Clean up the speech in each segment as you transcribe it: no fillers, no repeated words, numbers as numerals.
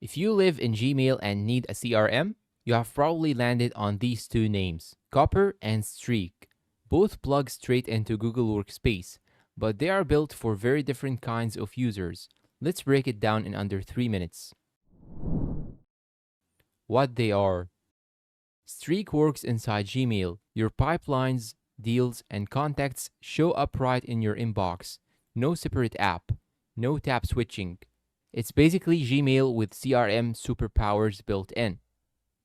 If you live in Gmail and need a CRM, you have probably landed on these two names, Copper and Streak. Both plug straight into Google Workspace, but they are built for very different kinds of users. Let's break it down in under 3 minutes. What they are. Streak works inside Gmail. Your pipelines, deals, and contacts show up right in your inbox. No separate app, no tab switching. It's basically Gmail with CRM superpowers built in.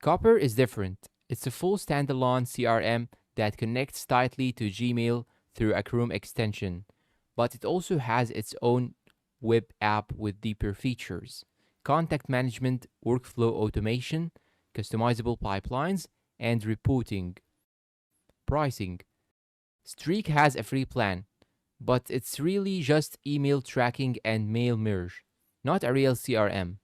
Copper is different. It's a full standalone CRM that connects tightly to Gmail through a Chrome extension, but it also has its own web app with deeper features: contact management, workflow automation, customizable pipelines, and reporting. Pricing. Streak has a free plan, but it's really just email tracking and mail merge, not a real CRM.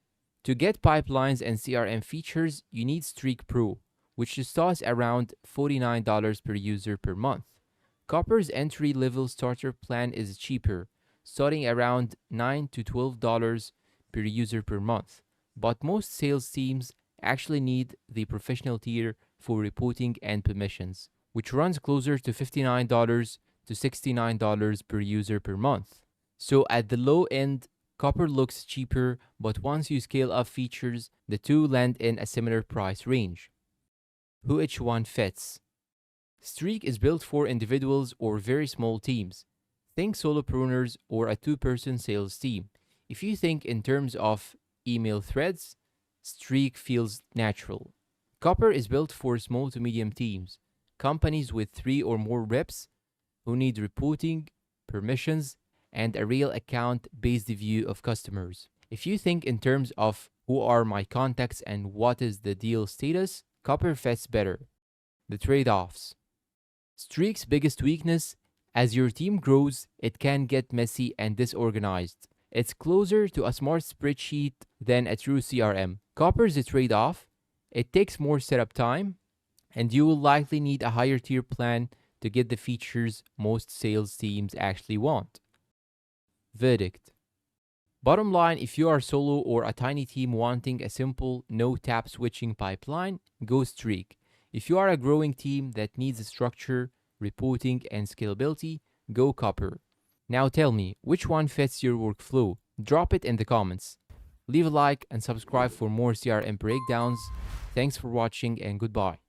To get pipelines and CRM features, you need Streak Pro, which starts around $49 per user per month. Copper's entry-level starter plan is cheaper, starting around $9 to $12 per user per month, but most sales teams actually need the professional tier for reporting and permissions, which runs closer to $59 to $69 per user per month. So at the low end, Copper looks cheaper, but once you scale up features, the two land in a similar price range. Who each one fits. Streak is built for individuals or very small teams. Think solopreneurs or a two-person sales team. If you think in terms of email threads, Streak feels natural. Copper is built for small to medium teams, companies with 3 or more reps who need reporting, permissions, and a real account-based view of customers. If you think in terms of who are my contacts and what is the deal status, Copper fits better. The trade-offs. Streak's biggest weakness: as your team grows, it can get messy and disorganized. It's closer to a smart spreadsheet than a true CRM. Copper's a trade-off: it takes more setup time, and you will likely need a higher tier plan to get the features most sales teams actually want. Verdict. Bottom line, if you are solo or a tiny team wanting a simple, no tap switching pipeline, go Streak. If you are a growing team that needs structure, reporting, and scalability, go Copper. Now tell me, which one fits your workflow? Drop it in the comments. Leave a like and subscribe for more CRM breakdowns. Thanks for watching and goodbye.